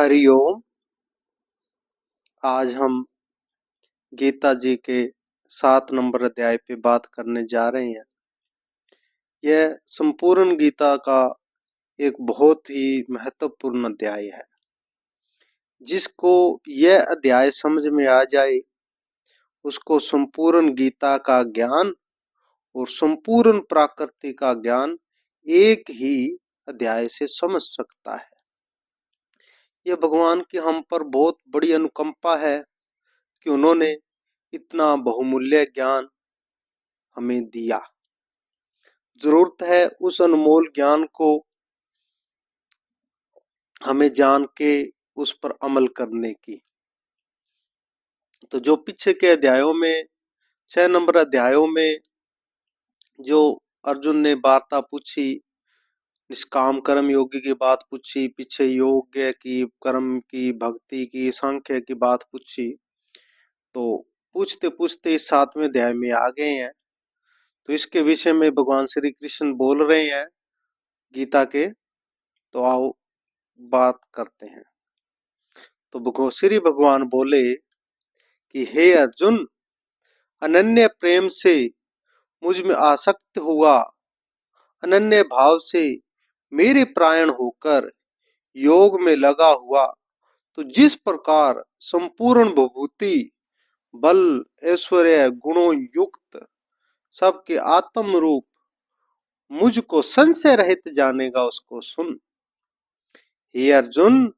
हरिओम। आज हम गीता जी के 7 नंबर अध्याय पे बात करने जा रहे हैं। यह संपूर्ण गीता का एक बहुत ही महत्वपूर्ण अध्याय है। जिसको यह अध्याय समझ में आ जाए उसको संपूर्ण गीता का ज्ञान और संपूर्ण प्रकृति का ज्ञान एक ही अध्याय से समझ सकता है। यह भगवान की हम पर बहुत बड़ी अनुकंपा है कि उन्होंने इतना बहुमूल्य ज्ञान हमें दिया। जरूरत है उस अनमोल ज्ञान को हमें जान के उस पर अमल करने की। तो जो पीछे के अध्यायों में 6 नंबर अध्यायों में जो अर्जुन ने वार्ता पूछी, निष्काम कर्म योगी की बात पूछी, पीछे योग्य की, कर्म की, भक्ति की, सांख्य की बात पूछी, तो पूछते पूछते इस 7वें अध्याय में आ गए हैं। तो इसके विषय में भगवान श्री कृष्ण बोल रहे हैं गीता के। तो आओ बात करते हैं। तो श्री भगवान बोले कि हे अर्जुन, अनन्य प्रेम से मुझ में आसक्त हुआ, अनन्य भाव से मेरे प्राण होकर योग में लगा हुआ, तो जिस प्रकार संपूर्ण विभूति, बल, ऐश्वर्य, गुणों युक्त सबके आत्म रूप मुझको संशय रहित जानेगा, उसको सुन। हे अर्जुन,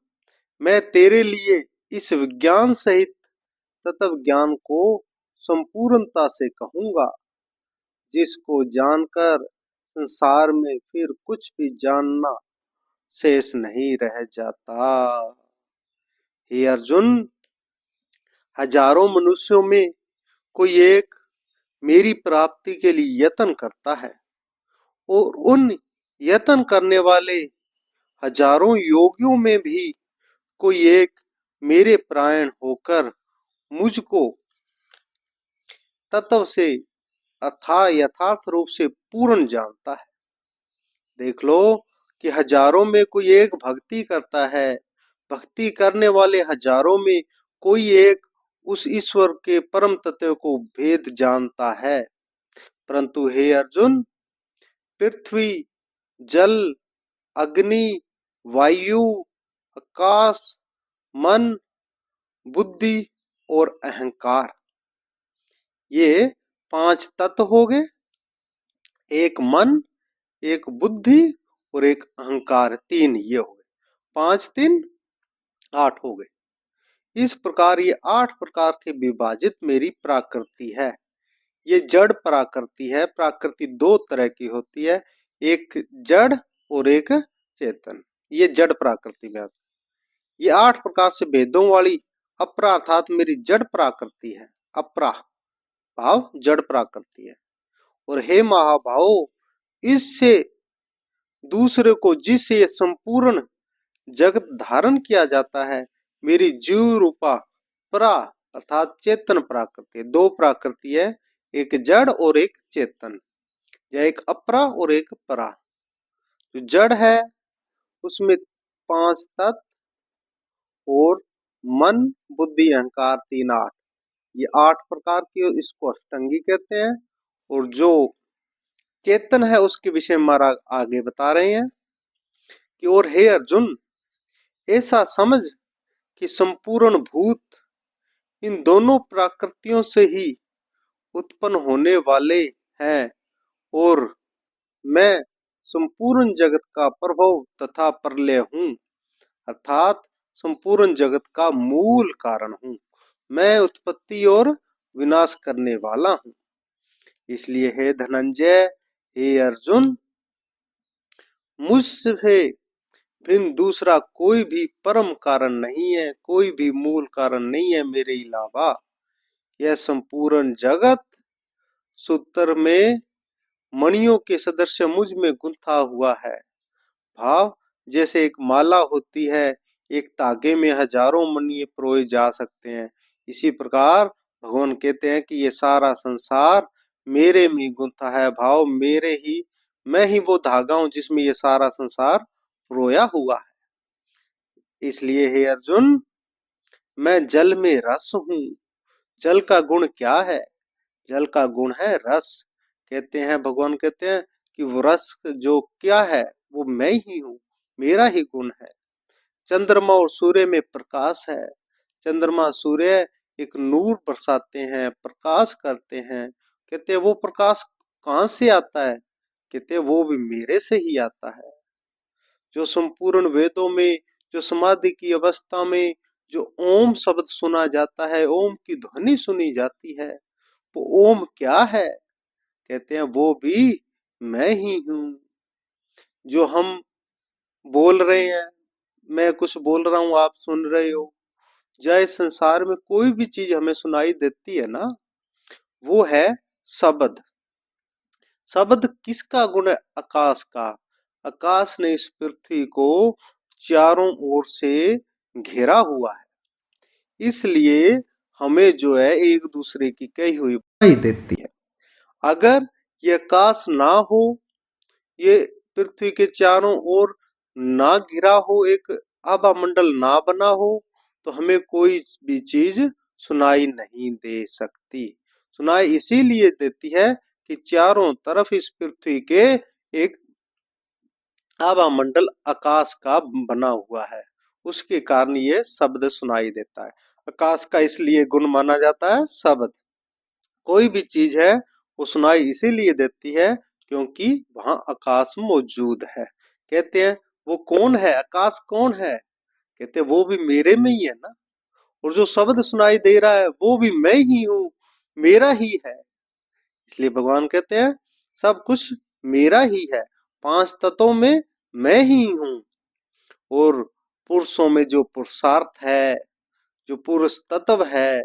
मैं तेरे लिए इस विज्ञान सहित तत्व ज्ञान को संपूर्णता से कहूंगा, जिसको जानकर संसार में फिर कुछ भी जानना शेष नहीं रह जाता। हे अर्जुन, हजारों मनुष्यों में कोई एक मेरी प्राप्ति के लिए यत्न करता है, और उन यत्न करने वाले हजारों योगियों में भी कोई एक मेरे प्राण होकर मुझको तत्व से यथार्थ रूप से पूर्ण जानता है। देख लो कि हजारों में कोई एक भक्ति करता है, भक्ति करने वाले हजारों में कोई एक उस ईश्वर के परम तत्व को भेद जानता है। परंतु हे अर्जुन, पृथ्वी, जल, अग्नि, वायु, आकाश, मन, बुद्धि और अहंकार, ये 5 तत्व हो गए। एक मन, एक बुद्धि और एक अहंकार, 3 ये हो गए। 5 3 8 हो गए। इस प्रकार ये 8 प्रकार के विभाजित मेरी प्रकृति है। ये जड़ प्रकृति है। प्रकृति 2 तरह की होती है, एक जड़ और एक चेतन। ये जड़ प्रकृति में आता है। ये 8 प्रकार से भेदों वाली अपरा अर्थात मेरी जड़ प्रकृति है। अपरा भाव जड़ प्रकृति है। और हे महाभाव, इससे दूसरे को जिससे ये संपूर्ण जगत धारण किया जाता है, मेरी जीव रूपा परा अर्थात चेतन प्रकृति। 2 प्रकृति है, एक जड़ और एक चेतन, या एक अपरा और एक परा। जो जड़ है उसमें 5 तत्व और मन, बुद्धि, अहंकार, 3 8, ये 8 प्रकार की, इसको अष्टांगी कहते हैं। और जो चेतन है उसके विषय में हमारा आगे बता रहे हैं कि और हे अर्जुन, ऐसा समझ कि संपूर्ण भूत इन दोनों प्रकृतियों से ही उत्पन्न होने वाले हैं, और मैं संपूर्ण जगत का प्रभव तथा प्रलय हूँ, अर्थात संपूर्ण जगत का मूल कारण हूँ। मैं उत्पत्ति और विनाश करने वाला हूँ। इसलिए हे धनंजय, हे अर्जुन, मुझसे भिन्न दूसरा कोई भी परम कारण नहीं है, कोई भी मूल कारण नहीं है मेरे अलावा। यह संपूर्ण जगत सूत्र में मणियों के सदृश मुझ में गुंथा हुआ है। भाव जैसे एक माला होती है, एक तागे में हजारों मणि परोए जा सकते हैं, इसी प्रकार भगवान कहते हैं कि ये सारा संसार मेरे में गुंथा है। भाव मेरे ही, मैं ही वो धागा हूं जिसमें ये सारा संसार परोया हुआ है। इसलिए हे अर्जुन, मैं जल में रस हूँ। जल का गुण क्या है? जल का गुण है रस। कहते हैं, भगवान कहते हैं कि वो रस जो क्या है, वो मैं ही हूँ, मेरा ही गुण है। चंद्रमा और सूर्य में प्रकाश है। चंद्रमा सूर्य एक नूर बरसाते हैं, प्रकाश करते हैं। कहते हैं वो प्रकाश कहाँ से आता है? कहते हैं वो भी मेरे से ही आता है। जो संपूर्ण वेदों में, जो समाधि की अवस्था में जो ओम शब्द सुना जाता है, ओम की ध्वनि सुनी जाती है, वो ओम क्या है? कहते हैं वो भी मैं ही हूँ। जो हम बोल रहे हैं, मैं कुछ बोल रहा हूँ, आप सुन रहे हो, या इस संसार में कोई भी चीज हमें सुनाई देती है ना, वो है शब्द। शब्द किसका गुण है? आकाश का। आकाश ने इस पृथ्वी को चारों ओर से घेरा हुआ है, इसलिए हमें जो है एक दूसरे की कही हुई सुनाई देती है। अगर ये आकाश ना हो, ये पृथ्वी के चारों ओर ना घिरा हो, एक आभा मंडल ना बना हो, तो हमें कोई भी चीज सुनाई नहीं दे सकती। सुनाई इसीलिए देती है कि चारों तरफ इस पृथ्वी के एक आभा मंडल आकाश का बना हुआ है, उसके कारण ये शब्द सुनाई देता है। आकाश का इसलिए गुण माना जाता है शब्द। कोई भी चीज है वो सुनाई इसीलिए देती है क्योंकि वहां आकाश मौजूद है। कहते हैं वो कौन है? आकाश कौन है? कहते हैं वो भी मेरे में ही है ना। और जो शब्द सुनाई दे रहा है वो भी मैं ही हूँ, मेरा ही है। इसलिए भगवान कहते हैं सब कुछ मेरा ही है, पांच तत्वों में मैं ही हूँ। और पुरुषों में जो पुरुषार्थ है, जो पुरुष तत्व है,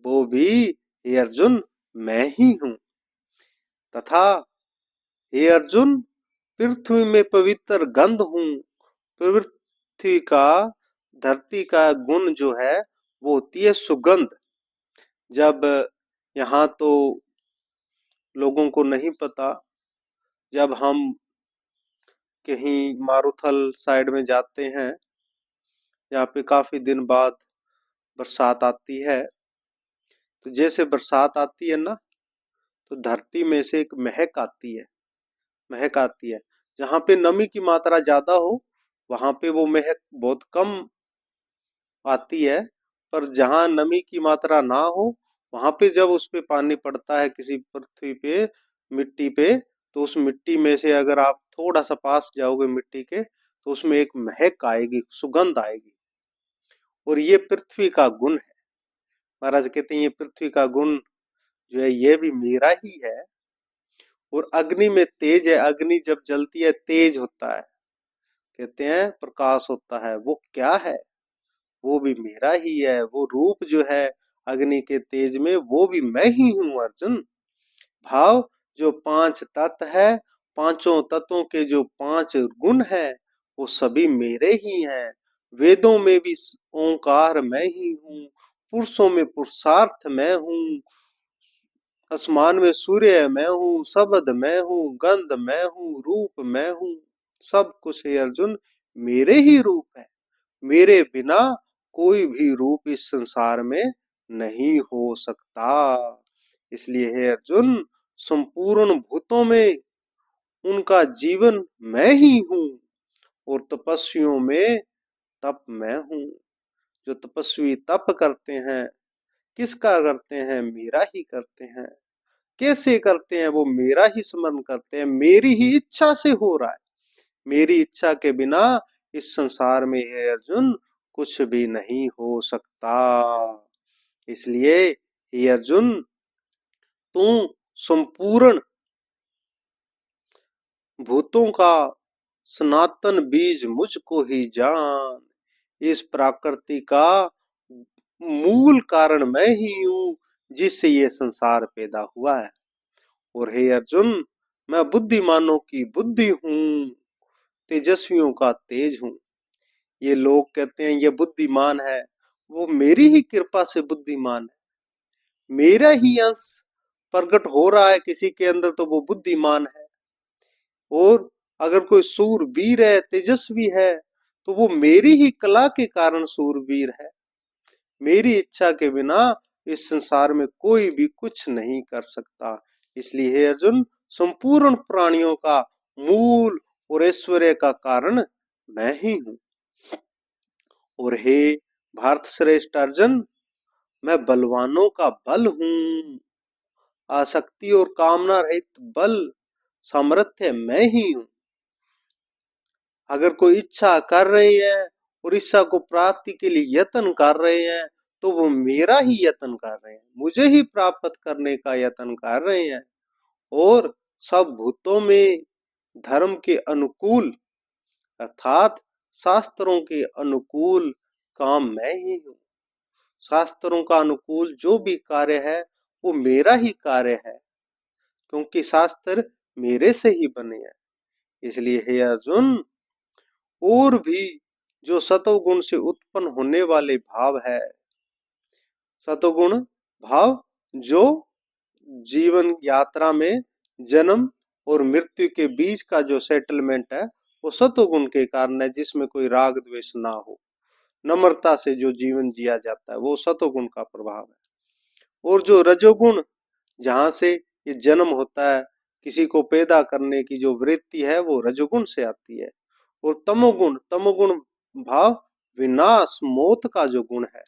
वो भी हे अर्जुन मैं ही हूँ। तथा हे अर्जुन, पृथ्वी में पवित्र गंध हूँ। पृथ्वी का, धरती का गुण जो है वो होती है सुगंध। जब यहाँ तो लोगों को नहीं पता, जब हम कहीं मारुथल साइड में जाते हैं, यहाँ पे काफी दिन बाद बरसात आती है, तो जैसे बरसात आती है ना, तो धरती में से एक महक आती है। महक आती है। जहाँ पे नमी की मात्रा ज्यादा हो, वहां पे वो महक बहुत कम आती है। पर जहाँ नमी की मात्रा ना हो, वहां पे जब उस पे पानी पड़ता है किसी पृथ्वी पे, मिट्टी पे, तो उस मिट्टी में से अगर आप थोड़ा सा पास जाओगे मिट्टी के, तो उसमें एक महक आएगी, सुगंध आएगी। और ये पृथ्वी का गुण है। महाराज कहते हैं ये पृथ्वी का गुण जो है ये भी मेरा ही है। और अग्नि में तेज है, अग्नि जब जलती है तेज होता है, कहते हैं प्रकाश होता है, वो क्या है? वो भी मेरा ही है। वो रूप जो है अग्नि के तेज में, वो भी मैं ही हूँ अर्जुन। भाव जो पांच तत्व है, पांचों तत्वों के जो पांच गुण है, वो सभी मेरे ही हैं। वेदों में भी ओंकार मैं ही हूँ, पुरुषों में पुरुषार्थ मैं हूँ, आसमान में सूर्य मैं हूँ, शब्द मैं हूँ, गंध मैं हूँ, रूप मैं हूँ। सब कुछ है अर्जुन मेरे ही रूप है। मेरे बिना कोई भी रूप इस संसार में नहीं हो सकता। इसलिए हे अर्जुन, संपूर्ण भूतों में उनका जीवन मैं ही हूँ। और तपस्वियों में तप मैं हूँ। जो तपस्वी तप करते हैं, किसका करते हैं? मेरा ही करते हैं। कैसे करते हैं? वो मेरा ही स्मरण करते हैं, मेरी ही इच्छा से हो रहा है। मेरी इच्छा के बिना इस संसार में है अर्जुन कुछ भी नहीं हो सकता। इसलिए हे अर्जुन, तू संपूर्ण भूतों का सनातन बीज मुझको ही जान। इस प्रकृति का मूल कारण मैं ही हूँ, जिससे ये संसार पैदा हुआ है। और हे अर्जुन, मैं बुद्धिमानों की बुद्धि हूँ, तेजस्वियों का तेज हूँ। ये लोग कहते हैं ये बुद्धिमान है, वो मेरी ही कृपा से बुद्धिमान है। मेरा ही अंश प्रकट हो रहा है किसी के अंदर तो वो बुद्धिमान है। और अगर कोई सूरवीर है, तेजस्वी है, तो वो मेरी ही कला के कारण शूरवीर है। मेरी इच्छा के बिना इस संसार में कोई भी कुछ नहीं कर सकता। इसलिए हे अर्जुन, संपूर्ण प्राणियों का मूल और ऐश्वर्य का कारण मैं ही हूं। और हे भारत श्रेष्ठ अर्जुन, मैं बलवानों का बल हूं। आसक्ति और कामना रहित बल सामर्थ्य मैं ही हूं। अगर कोई इच्छा कर रहे हैं और इच्छा को प्राप्ति के लिए यत्न कर रहे हैं, तो वो मेरा ही यत्न कर रहे हैं, मुझे ही प्राप्त करने का यत्न कर रहे हैं। और सब भूतों में धर्म के अनुकूल अर्थात शास्त्रों के अनुकूल काम मैं ही हूं। शास्त्रों का अनुकूल जो भी कार्य है वो मेरा ही कार्य है, क्योंकि शास्त्र मेरे से ही बने हैं। इसलिए हे अर्जुन, और भी जो सतोगुण से उत्पन्न होने वाले भाव है, सतोगुण भाव जो जीवन यात्रा में जन्म और मृत्यु के बीच का जो सेटलमेंट है, वो सतोगुण के कारण है, जिसमें कोई राग द्वेष ना हो, नम्रता से जो जीवन जिया जाता है, वो सतोगुण का प्रभाव है। और जो रजोगुण, जहां से ये जन्म होता है, किसी को पैदा करने की जो वृत्ति है, वो रजोगुण से आती है। और तमोगुण, तमोगुण भाव विनाश मौत का जो गुण है,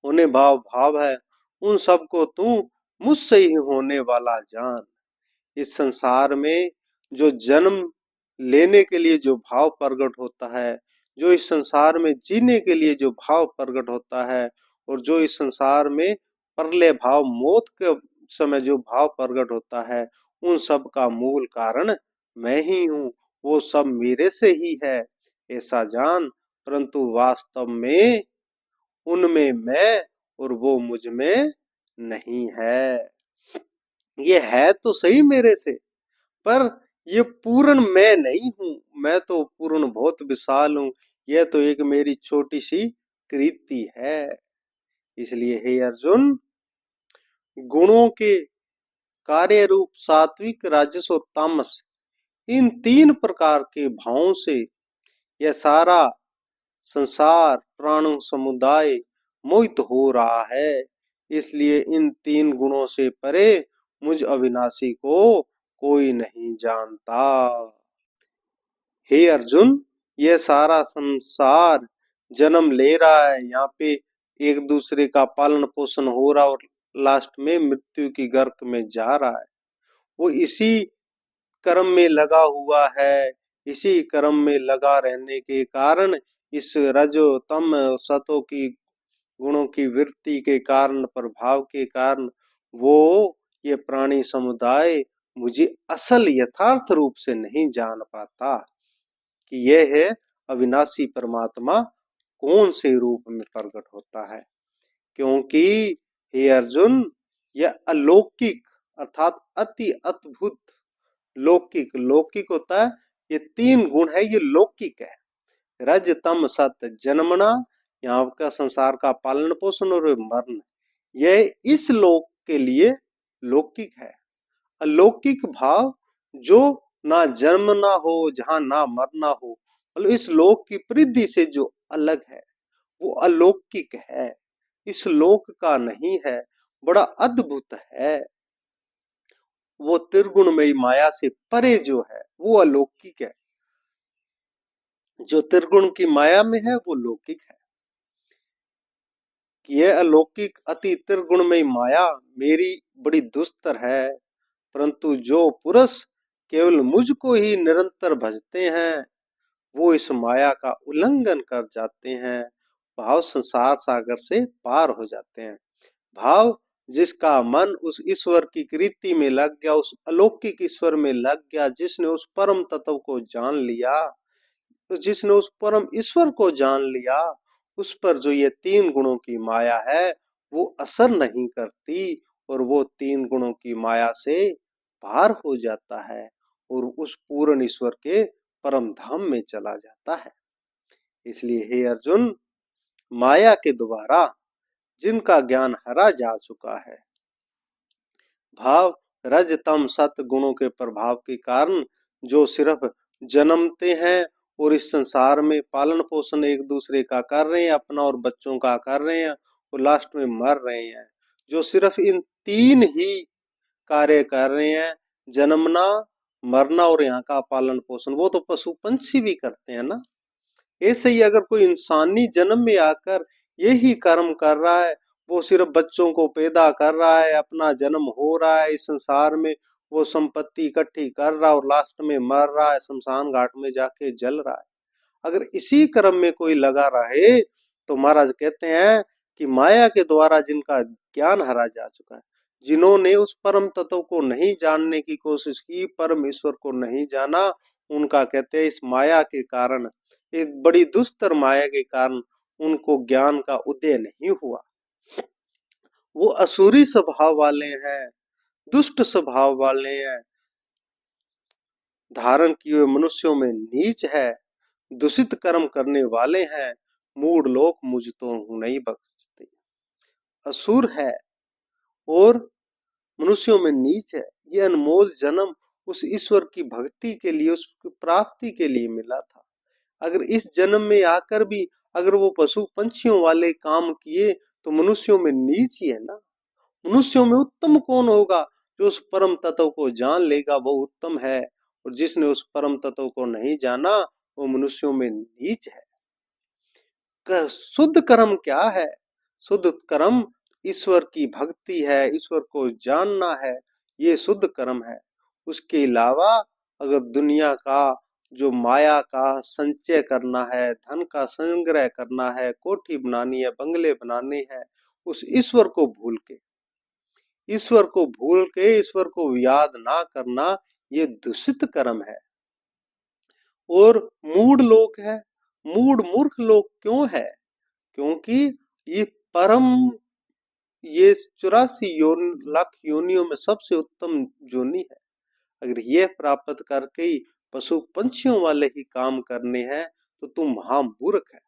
उन्हें भाव है, उन सबको तू मुझसे ही होने वाला जान। इस संसार में जो जन्म लेने के लिए जो भाव प्रकट होता है, जो इस संसार में जीने के लिए जो भाव प्रकट होता है, और जो इस संसार में प्रलय भाव मौत के समय जो भाव प्रकट होता है, उन सब का मूल कारण मैं ही हूँ। वो सब मेरे से ही है, ऐसा जान। परंतु वास्तव में उनमें मैं और वो मुझ में नहीं है। ये है तो सही मेरे से, पर ये पूर्ण मैं नहीं हूं। मैं तो पूर्ण बहुत विशाल हूं। यह तो एक मेरी छोटी सी कृति है। इसलिए हे अर्जुन, गुणों के कार्य रूप सात्विक, राजस और तामस, इन तीन प्रकार के भावों से यह सारा संसार प्राणु समुदाय मोहित हो रहा है। इसलिए इन तीन गुणों से परे मुझ अविनाशी को कोई नहीं जानता। हे अर्जुन, यह सारा संसार जन्म ले रहा है, यहाँ पे एक दूसरे का पालन पोषण हो रहा, और लास्ट में मृत्यु की गर्क में जा रहा है। वो इसी कर्म में लगा हुआ है। इसी कर्म में लगा रहने के कारण, इस रजो तम सतो की गुणों की वृत्ति के कारण, प्रभाव के कारण, वो ये प्राणी समुदाय मुझे असल यथार्थ रूप से नहीं जान पाता कि यह है अविनाशी परमात्मा कौन से रूप में प्रकट होता है। क्योंकि हे अर्जुन, यह अलौकिक अर्थात अति अद्भुत, लौकिक, लौकिक होता है, ये तीन गुण है, ये लौकिक है। रज तम सत जन्मना, यहाँ का संसार का पालन पोषण और मरण, यह इस लोक के लिए लौकिक है। अलौकिक भाव जो ना जन्मना हो, जहां ना मरना हो, मतलब इस लोक की परिधि से जो अलग है, वो अलौकिक है, इस लोक का नहीं है, बड़ा अद्भुत है। वो त्रिगुणमयी माया से परे जो है, वो अलौकिक है। जो त्रिगुण की माया में है, वो लौकिक है। यह अलौकिक अति त्रिगुणमयी माया मेरी बड़ी दुस्तर है, परंतु जो पुरुष केवल मुझको ही निरंतर भजते हैं, वो इस माया का उल्लंघन कर जाते हैं, भाव संसार सागर से पार हो जाते हैं। भाव जिसका मन उस ईश्वर की कृति में लग गया, उस अलौकिक ईश्वर में लग गया, जिसने उस परम तत्व को जान लिया, तो जिसने उस परम ईश्वर को जान लिया, उस पर जो ये तीन गुणों की माया है, वो असर नहीं करती, और वो तीन गुणों की माया से पार हो जाता है, और उस पूर्ण ईश्वर के परम धाम में चला जाता है। इसलिए हे अर्जुन, माया के द्वारा जिनका ज्ञान हरा जा चुका है, भाव रज तम सत गुणों के प्रभाव के कारण जो सिर्फ जन्मते हैं और इस संसार में पालन पोषण एक दूसरे का कर रहे हैं, अपना और बच्चों का कर रहे हैं, और लास्ट में मर रहे हैं। जो सिर्फ इन तीन ही कार्य कर रहे हैं, जन्मना, मरना और यहाँ का पालन पोषण, वो तो पशु पंछी भी करते हैं ना। ऐसे ही अगर कोई इंसानी जन्म में आकर यही कर्म कर रहा है, वो सिर्फ बच्चों को पैदा कर रहा है, अपना जन्म हो रहा है इस संसार में, वो संपत्ति इकट्ठी कर रहा है और लास्ट में मर रहा है, शमशान घाट में जाके जल रहा है। अगर इसी क्रम में कोई लगा रहे तो महाराज कहते हैं कि माया के द्वारा जिनका ज्ञान हरा जा चुका है, जिन्होंने उस परम तत्व को नहीं जानने की कोशिश की, परम ईश्वर को नहीं जाना, उनका कहते हैं इस माया के कारण, एक बड़ी दुस्तर माया के कारण उनको ज्ञान का उदय नहीं हुआ। वो असुरी स्वभाव वाले हैं, दुष्ट स्वभाव वाले हैं, धारण किए हुए मनुष्यों में नीच है, दूषित कर्म करने वाले हैं, मूढ़ लोग मुझ तो नहीं बख्शते। असुर है और मनुष्यों में नीच है। ये अनमोल जन्म उस ईश्वर की भक्ति के लिए, उसकी प्राप्ति के लिए मिला था। अगर इस जन्म में आकर भी अगर वो पशु पंछियों वाले काम किए तो मनुष्यों में नीच ही है ना। मनुष्यों में उत्तम कौन होगा? जो उस परम तत्व को जान लेगा वो उत्तम है, और जिसने उस परम तत्व को नहीं जाना वो मनुष्यों में नीच है। शुद्ध कर्म क्या है? शुद्ध कर्म ईश्वर की भक्ति है, ईश्वर को जानना है, ये शुद्ध कर्म है। उसके अलावा अगर दुनिया का जो माया का संचय करना है, धन का संग्रह करना है, कोठी बनानी है, बंगले बनाने हैं, उस ईश्वर को भूल के, ईश्वर को भूल के ईश्वर को याद ना करना, ये दूषित कर्म है। और मूढ़ लोग है, मूढ़ मूर्ख लोग क्यों है? क्योंकि ये परम, ये 84 लाख योनियों में सबसे उत्तम योनि है। अगर ये प्राप्त करके ही पशु पंछियों वाले ही काम करने हैं तो तुम महामूर्ख है।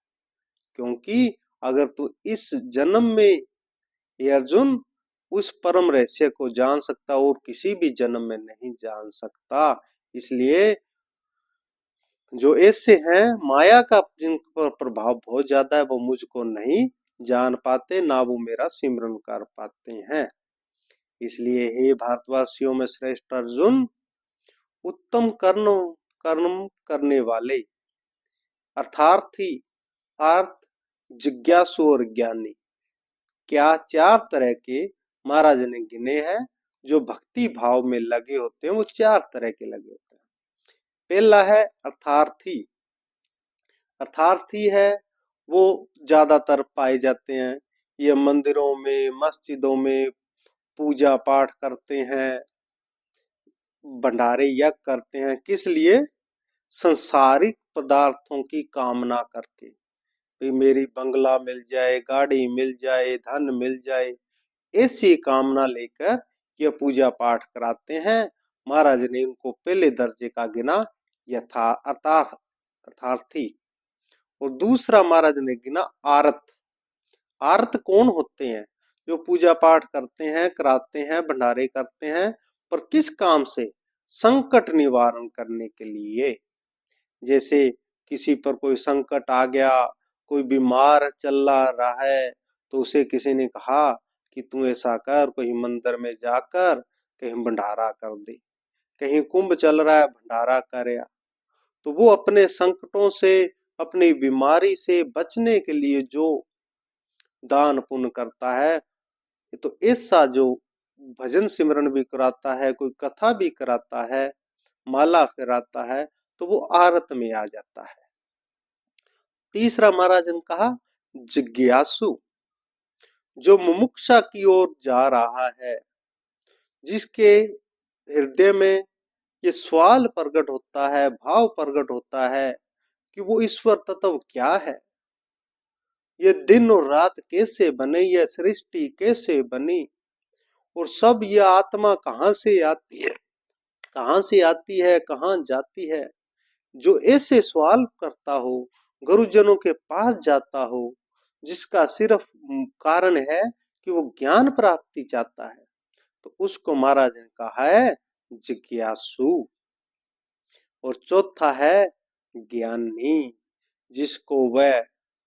क्योंकि अगर तू इस जन्म में, ये अर्जुन, उस परम रहस्य को जान सकता और किसी भी जन्म में नहीं जान सकता। इसलिए जो ऐसे हैं माया का जिन पर प्रभाव बहुत ज्यादा है, वो मुझको नहीं जान पाते, ना वो मेरा सिमरन कर पाते हैं। इसलिए हे भारतवासियों में श्रेष्ठ अर्जुन, उत्तम कर्म कर्म करने वाले अर्थार्थी, अर्थ जिज्ञासु और ज्ञानी, क्या चार तरह के महाराज ने गिने हैं। जो भक्ति भाव में लगे होते हैं वो चार तरह के लगे होते हैं। पहला है अर्थार्थी। अर्थार्थी है वो ज्यादातर पाए जाते हैं, ये मंदिरों में, मस्जिदों में पूजा पाठ करते हैं, भंडारे यज्ञ करते हैं। किस लिए? संसारिक पदार्थों की कामना करके, भाई मेरी बंगला मिल जाए, गाड़ी मिल जाए, धन मिल जाए, ऐसी कामना लेकर ये पूजा पाठ कराते हैं। महाराज ने उनको पहले दर्जे का गिना यथा अर्थार्थी। और दूसरा महाराज ने गिना आरत। आरत कौन होते हैं? जो पूजा पाठ करते हैं, कराते हैं, भंडारे करते हैं, पर किस काम से? संकट निवारण करने के लिए। जैसे किसी पर कोई संकट आ गया, कोई बीमार चल रहा है, तो उसे किसी ने कहा कि तू ऐसा कर, कहीं मंदिर में जाकर कहीं भंडारा कर दे, कहीं कुंभ चल रहा है भंडारा कर। तो वो अपने संकटों से, अपनी बीमारी से बचने के लिए जो दान पुण्य करता है, तो ऐसा जो भजन सिमरन भी कराता है, कोई कथा भी कराता है, माला कराता है, तो वो आरत में आ जाता है। तीसरा महाराज ने कहा जिज्ञासु। जो मुमुक्षा की ओर जा रहा है, जिसके हृदय में ये सवाल प्रकट होता है, भाव प्रकट होता है कि वो ईश्वर तत्व क्या है, ये दिन और रात कैसे बने, ये सृष्टि कैसे बनी, और सब ये आत्मा कहाँ से आती है, कहाँ से आती है, कहाँ जाती है। जो ऐसे सवाल करता हो, गुरुजनों के पास जाता हो, जिसका सिर्फ कारण है कि वो ज्ञान प्राप्ति चाहता है, तो उसको महाराज ने कहा है जिज्ञासु। और चौथा है ज्ञानी,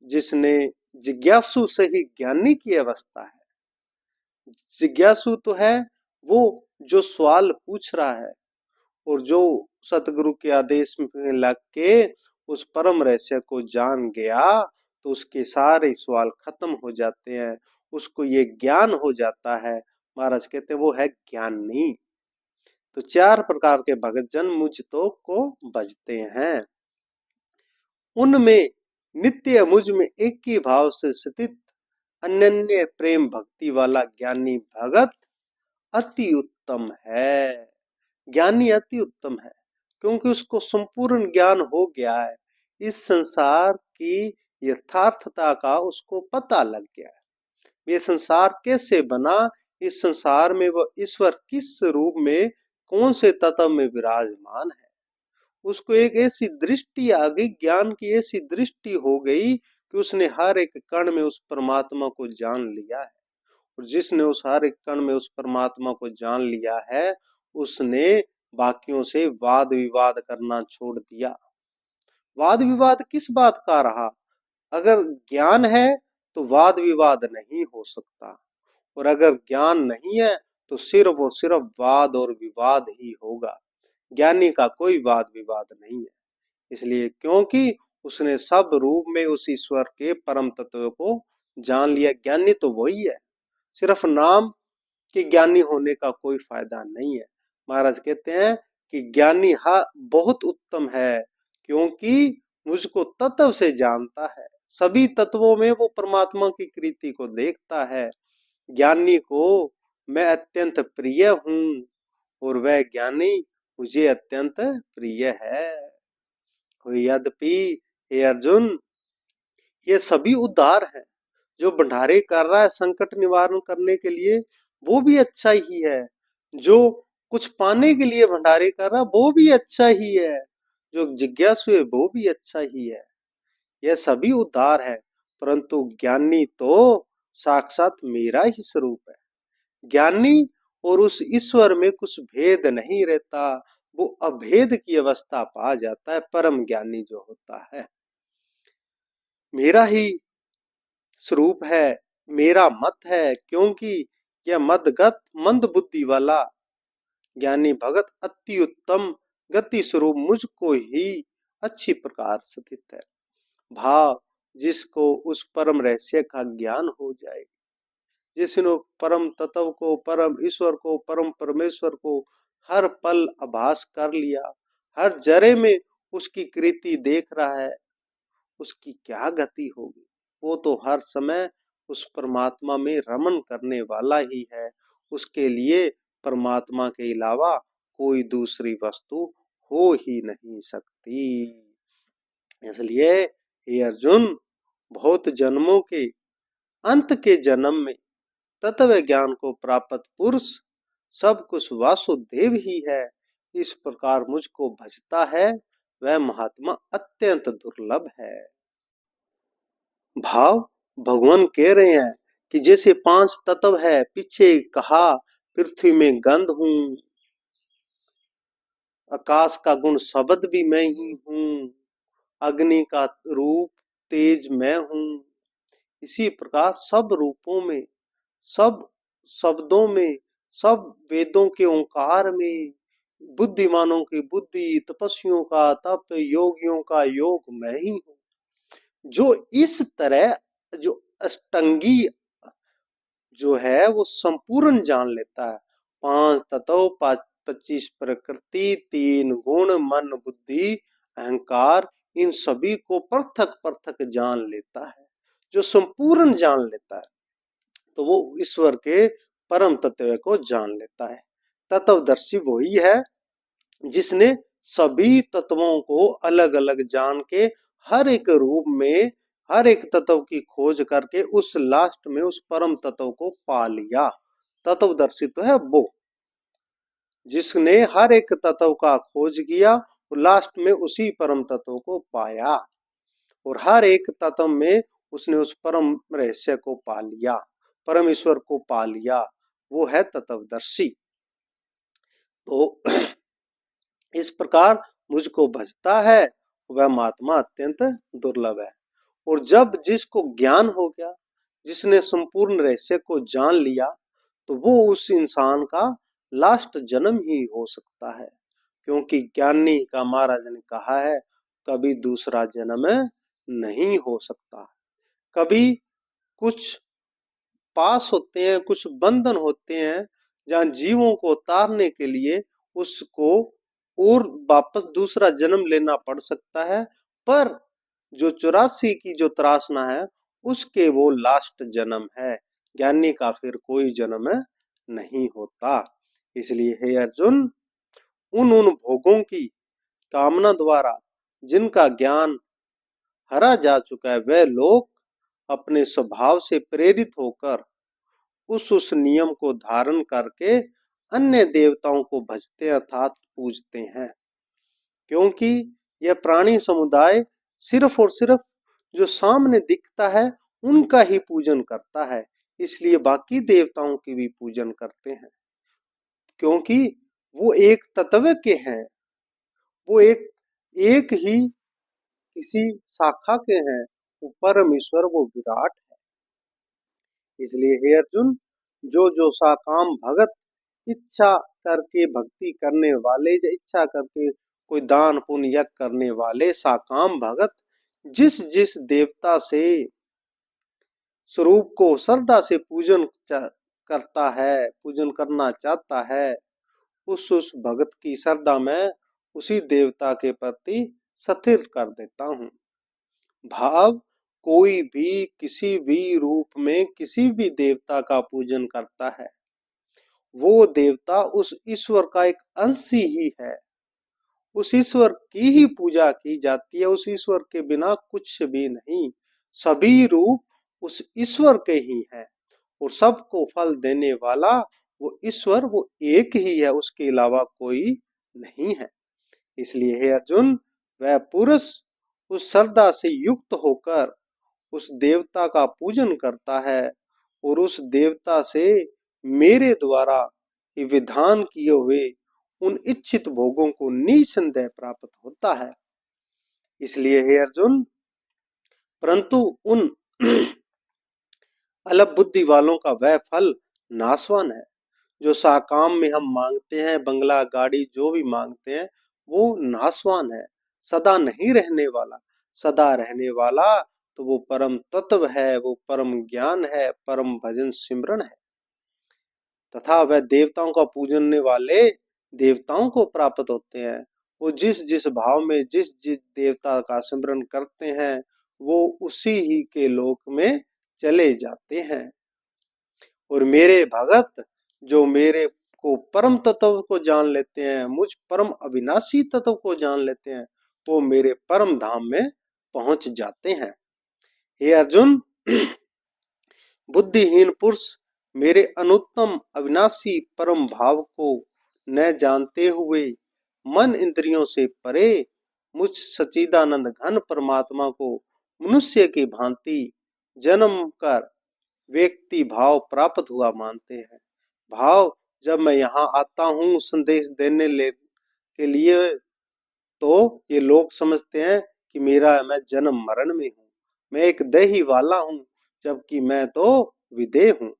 जिसने जिज्ञासु से ही ज्ञानी की अवस्था है। जिज्ञासु तो है वो जो सवाल पूछ रहा है और जो सतगुरु के आदेश में लग के उस परम रहस्य को जान गया तो उसके सारे सवाल खत्म हो जाते हैं, उसको ये ज्ञान हो जाता है। महाराज कहते हैं वो है ज्ञानी। तो चार प्रकार के भगत जन मुझ तो को भजते हैं, उनमें नित्य मुझ में एक ही भाव से स्थित अनन्य प्रेम भक्ति वाला ज्ञानी भगत अति उत्तम है। ज्ञानी अति उत्तम है क्योंकि उसको संपूर्ण ज्ञान हो गया है, इस संसार की यथार्थता का उसको पता लग गया है। ये संसार कैसे बना, इस संसार में वह ईश्वर किस रूप में कौन से तत्व में विराजमान है, उसको एक ऐसी दृष्टि आ गई, ज्ञान की ऐसी दृष्टि हो गई कि उसने हर एक कण में उस परमात्मा को जान लिया है। और जिसने उस हर एक कण में उस परमात्मा को जान लिया है उसने बाकियों से वाद विवाद करना छोड़ दिया। वाद विवाद किस बात का रहा? अगर ज्ञान है तो वाद विवाद नहीं हो सकता, और अगर ज्ञान नहीं है तो सिर्फ और सिर्फ वाद और विवाद ही होगा। ज्ञानी का कोई वाद विवाद नहीं है, इसलिए क्योंकि उसने सब रूप में उस ईश्वर के परम तत्व को जान लिया। ज्ञानी तो वही है, सिर्फ नाम के ज्ञानी होने का कोई फायदा नहीं है। महाराज कहते हैं कि ज्ञानी बहुत उत्तम है क्योंकि मुझको तत्व से जानता है, सभी तत्वों में वो परमात्मा की कृति को देखता है। ज्ञानी को मैं अत्यंत प्रिय हूँ और वह ज्ञानी मुझे अत्यंत प्रिय है। यद्यपि हे अर्जुन, ये सभी उद्धार है। जो भंडारे कर रहा है संकट निवारण करने के लिए वो भी अच्छा ही है, जो कुछ पाने के लिए भंडारे कर रहा वो भी अच्छा ही है, जो जिज्ञासु है वो भी अच्छा ही है। यह सभी उद्धार है, परंतु ज्ञानी तो साक्षात मेरा ही स्वरूप है। ज्ञानी और उस ईश्वर में कुछ भेद नहीं रहता, वो अभेद की अवस्था पा जाता है। परम ज्ञानी जो होता है मेरा ही स्वरूप है, मेरा मत है, क्योंकि यह मदगत मंद बुद्धि वाला ज्ञानी भगत अति उत्तम गति स्वरूप मुझको ही अच्छी प्रकार स्थित है। भाव जिसको उस परम रहस्य का ज्ञान हो जाए, जिसने परम तत्व को, परम ईश्वर को, परम परमेश्वर को हर पल आभास कर लिया, हर जरे में उसकी कृति देख रहा है, उसकी क्या गति होगी? वो तो हर समय उस परमात्मा में रमन करने वाला ही है। उसके लिए परमात्मा के अलावा कोई दूसरी वस्तु हो ही नहीं सकती। इसलिए हे अर्जुन, बहुत जन्मों के अंत के जन्म में तत्व ज्ञान को प्राप्त पुरुष सब कुछ वासुदेव ही है। इस प्रकार मुझको भजता है वह महात्मा अत्यंत दुर्लभ है। भाव भगवान कह रहे हैं कि जैसे पांच तत्व है, पीछे कहा पृथ्वी में गंध हूं, आकाश का गुण शब्द भी मैं ही हूं, अग्नि का रूप तेज मैं हूं। इसी प्रकार सब रूपों में, सब शब्दों में, सब वेदों के ओंकार में, बुद्धिमानों की बुद्धि, तपस्वियों का तप, योगियों का योग मैं ही हूं। जो इस तरह जो अष्टंगी जो है वो संपूर्ण जान लेता है, पांच तत्व, 25 प्रकृति, 3 गुण, मन बुद्धि अहंकार, इन सभी को पृथक पृथक जान लेता है, जो संपूर्ण जान लेता है तो वो ईश्वर के परम तत्व को जान लेता है। तत्वदर्शी वही है जिसने सभी तत्वों को अलग अलग जान के हर एक रूप में हर एक तत्व की खोज करके उस लास्ट में उस परम तत्व को पा लिया। तत्वदर्शी तो है वो जिसने हर एक तत्व का खोज किया और लास्ट में उसी परम तत्व को पाया, और हर एक तत्व में उसने उस परम रहस्य को पा लिया, परमेश्वर को पा लिया, वो है तत्वदर्शी। तो इस प्रकार मुझको भजता है वह महात्मा अत्यंत दुर्लभ है। और जब जिसको ज्ञान हो गया, जिसने संपूर्ण रहस्य को जान लिया, तो वो उस इंसान का लास्ट जन्म ही हो सकता है। क्योंकि ज्ञानी का महाराज ने कहा है, कभी दूसरा जन्म नहीं हो सकता। कभी कुछ पास होते हैं, कुछ बंधन होते हैं, जहां जीवों को उतारने के लिए उसको और वापस दूसरा जन्म लेना पड़ सकता है। पर जो 84 की जो त्रासना है, उसके वो लास्ट जन्म है। ज्ञानी का फिर कोई जन्म नहीं होता। इसलिए हे अर्जुन, उन भोगों की कामना द्वारा जिनका ज्ञान हरा जा चुका है, वह लोग अपने स्वभाव से प्रेरित होकर उस नियम को धारण करके अन्य देवताओं को भजते अर्थात पूजते हैं। क्योंकि यह प्राणी समुदाय सिर्फ और सिर्फ जो सामने दिखता है उनका ही पूजन करता है, इसलिए बाकी देवताओं की भी पूजन करते हैं। क्योंकि वो एक तत्व के हैं, वो एक ही किसी शाखा के हैं, वो परमेश्वर, वो विराट है। इसलिए हे अर्जुन, जो साकाम भगत, इच्छा करके भक्ति करने वाले, या इच्छा करके कोई दान पुण्य यज्ञ करने वाले साकाम भगत, जिस जिस देवता से स्वरूप को श्रद्धा से पूजन करता है, पूजन करना चाहता है, उस भगत की श्रद्धा में उसी देवता के प्रति स्थिर कर देता हूँ। भाव कोई भी किसी भी रूप में किसी भी देवता का पूजन करता है, वो देवता उस ईश्वर का एक अंश ही है। उस ईश्वर की ही पूजा की जाती है। उस ईश्वर के बिना कुछ भी नहीं। सभी रूप उस ईश्वर के ही हैं और सबको फल देने वाला वो ईश्वर, वो एक ही है, उसके अलावा कोई नहीं है। इसलिए हे अर्जुन, वह पुरुष उस श्रद्धा से युक्त होकर उस देवता का पूजन करता है और उस देवता से मेरे द्वारा विधान किए हुए उन इच्छित भोगों को निसंदेह प्राप्त होता है। इसलिए हे अर्जुन, परंतु उन अल्प बुद्धि वालों का वह फल नाशवान है। जो साकाम में हम मांगते हैं, बंगला गाड़ी जो भी मांगते हैं, वो नाशवान है, सदा नहीं रहने वाला। सदा रहने वाला तो वो परम तत्व है, वो परम ज्ञान है, परम भजन सिमरन है। तथा वह देवताओं का पूजने वाले देवताओं को प्राप्त होते हैं। वो जिस जिस भाव में जिस जिस देवता का सिमरन करते हैं, वो उसी ही के लोक में चले जाते हैं। और मेरे भगत जो मेरे को परम तत्व को जान लेते हैं, मुझ परम अविनाशी तत्व को जान लेते हैं, वो मेरे परम धाम में पहुंच जाते हैं। हे अर्जुन, बुद्धिहीन पुरुष मेरे अनुत्तम अविनाशी परम भाव को न जानते हुए मन इंद्रियों से परे मुझ सच्चिदानंद घन परमात्मा को मनुष्य की भांति जन्म कर व्यक्ति भाव प्राप्त हुआ मानते हैं। भाव जब मैं यहाँ आता हूँ संदेश देने के लिए, तो ये लोग समझते हैं कि मैं जन्म मरण में हूँ, मैं एक देही वाला हूँ, जबकि मैं तो विदेह हूँ।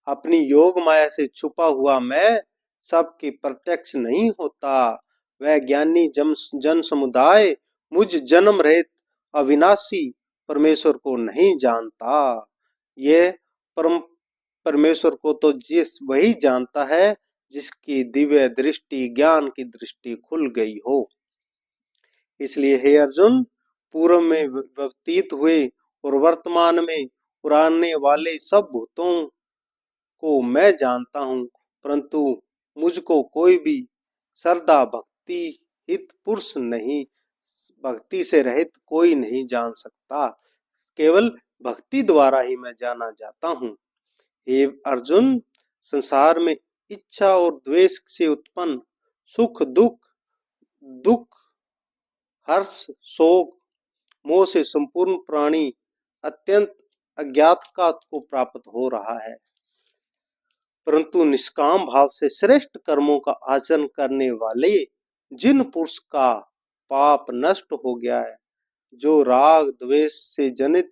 अपनी योग माया से छुपा हुआ मैं सबकी प्रत्यक्ष नहीं होता। वह ज्ञानी जन समुदाय मुझ जन्म रहित अविनाशी परमेश्वर को नहीं जानता। ये परम परमेश्वर को तो जिस वही जानता है जिसकी दिव्य दृष्टि, ज्ञान की दृष्टि खुल गई हो। इसलिए हे अर्जुन, पूर्व में व्यतीत हुए और वर्तमान में पुराने वाले सब भूतों को मैं जानता हूँ, परंतु मुझको कोई भी श्रद्धा भक्ति हित पुरुष नहीं, भक्ति से रहित कोई नहीं जान सकता। केवल भक्ति द्वारा ही मैं जाना जाता हूँ। हे अर्जुन, संसार में इच्छा और द्वेष से उत्पन्न सुख दुख, दुख हर्ष शोक मोह से संपूर्ण प्राणी अत्यंत अज्ञातता को प्राप्त हो रहा है। परंतु निष्काम भाव से श्रेष्ठ कर्मों का आचरण करने वाले जिन पुरुष का पाप नष्ट हो गया है। जो राग द्वेष से जनित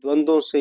द्वंद्वों से